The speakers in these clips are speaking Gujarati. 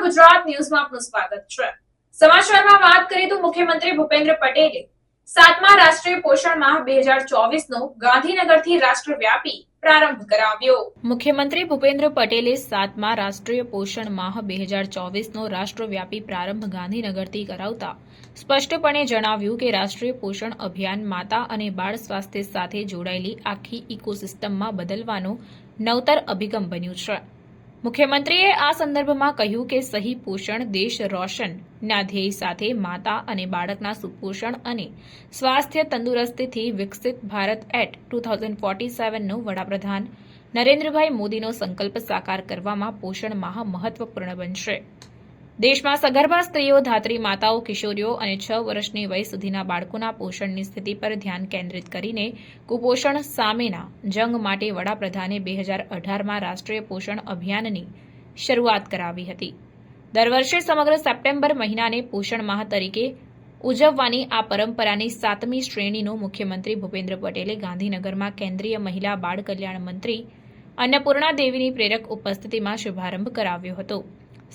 ગુજરાત ન્યૂઝમાં આપનું સ્વાગત છે। સમાચારમાં વાત કરીએ તો મુખ્યમંત્રી ભૂપેન્દ્ર પટેલે 7મા રાષ્ટ્રીય પોષણ માહ 2024નો ગાંધીનગરથી રાષ્ટ્રવ્યાપી પ્રારંભ કરાવ્યો। મુખ્યમંત્રી ભૂપેન્દ્ર પટેલે 7મા રાષ્ટ્રીય પોષણ માહ 2024નો રાષ્ટ્રવ્યાપી પ્રારંભ ગાંધીનગરથી કરાવતા સ્પષ્ટપણે જણાવ્યું કે રાષ્ટ્રીય પોષણ અભિયાન માતા અને બાળ સ્વાસ્થ્ય સાથે જોડાયેલી આખી ઇકોસિસ્ટમમાં બદલવાનો નવતર અભિગમ બન્યું છે। મુખ્યમંત્રીએ આ સંદર્ભમાં કહ્યું કે સહી પોષણ દેશ રોશનના ધ્યેય સાથે માતા અને બાળકના સુપોષણ અને સ્વાસ્થ્ય તંદુરસ્તીથી વિકસિત ભારત એટ 2047નો વડાપ્રધાન નરેન્દ્રભાઈ મોદીનો સંકલ્પ સાકાર કરવામાં પોષણ માહ મહત્વપૂર્ણ બનશે। દેશમાં સગર્ભા સ્ત્રીઓ, ધાત્રી માતાઓ, કિશોરીઓ અને 6 વર્ષની વય સુધીના બાળકોના પોષણની સ્થિતિ પર ધ્યાન કેન્દ્રિત કરીને કુપોષણ સામેના જંગ માટે વડાપ્રધાને 2018માં રાષ્ટ્રીય પોષણ અભિયાનની શરૂઆત કરાવી હતી। દર વર્ષે સમગ્ર સપ્ટેમ્બર મહિનાને પોષણ માહ તરીકે ઉજવવાની આ પરંપરાની 7મી શ્રેણીનો મુખ્યમંત્રી ભૂપેન્દ્ર પટેલે ગાંધીનગરમાં કેન્દ્રીય મહિલા બાળ કલ્યાણ મંત્રી અન્નપૂર્ણા દેવીની પ્રેરક ઉપસ્થિતિમાં શુભારંભ કરાવ્યો હતો।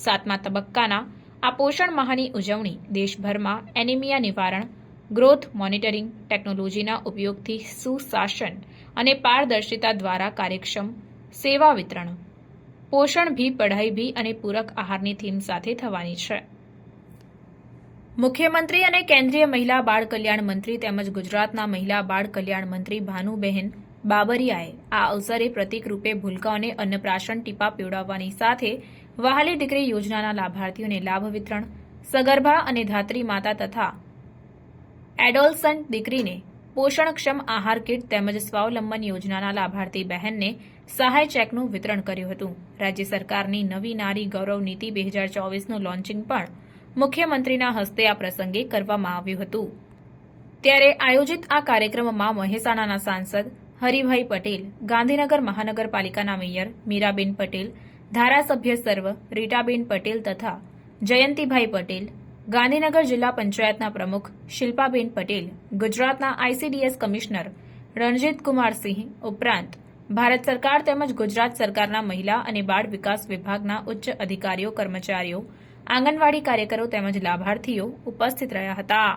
7મા તબક્કાના આ પોષણ માહની ઉજવણી દેશભરમાં એનિમિયા નિવારણ, ગ્રોથ મોનિટરિંગ, ટેકનોલોજીના ઉપયોગથી સુશાસન અને પારદર્શિતા દ્વારા કાર્યક્ષમ સેવા વિતરણ, પોષણ ભી પઢાઈ ભી અને પૂરક આહારની થીમ સાથે થવાની છે। મુખ્યમંત્રી અને કેન્દ્રીય મહિલા બાળ કલ્યાણ મંત્રી તેમજ ગુજરાતના મહિલા બાળ કલ્યાણ મંત્રી ભાનુબહેન બાબરિયાએ આ અવસરે પ્રતિક રૂપે ભૂલકાઓને અન્નપ્રાશન ટીપા પીવડાવવાની સાથે વહાલી દીકરી યોજનાના લાભાર્થીઓને લાભ વિતરણ, સગર્ભા અને ધાત્રી માતા તથા એડોલસન્ટ દીકરીને પોષણક્ષમ આહાર કીટ તેમજ સ્વાવલંબન યોજનાના લાભાર્થી બહેનને સહાય ચેકનું વિતરણ કર્યું હતું। રાજ્ય સરકારની નવી નારી ગૌરવ નીતિ 2024નું લોન્ચિંગ પણ મુખ્યમંત્રીના હસ્તે આ પ્રસંગે કરવામાં આવ્યું હતું। ત્યારે આયોજિત આ કાર્યક્રમમાં મહેસાણાના સાંસદ હરિભાઈ પટેલ, ગાંધીનગર મહાનગરપાલિકાના મેયર મીરાબેન પટેલ, ધારાસભ્ય સર્વ રીટાબેન પટેલ તથા જયંતિભાઈ પટેલ, ગાંધીનગર જિલ્લા પંચાયતના પ્રમુખ શિલ્પાબેન પટેલ, ગુજરાતના આઈસીડીએસ કમિશનર રણજીતકુમારસિંહ ઉપરાંત ભારત સરકાર તેમજ ગુજરાત સરકારના મહિલા અને બાળ વિકાસ વિભાગના ઉચ્ચ અધિકારીઓ, કર્મચારીઓ, આંગણવાડી કાર્યકરો તેમજ લાભાર્થીઓ ઉપસ્થિત રહ્યા હતા।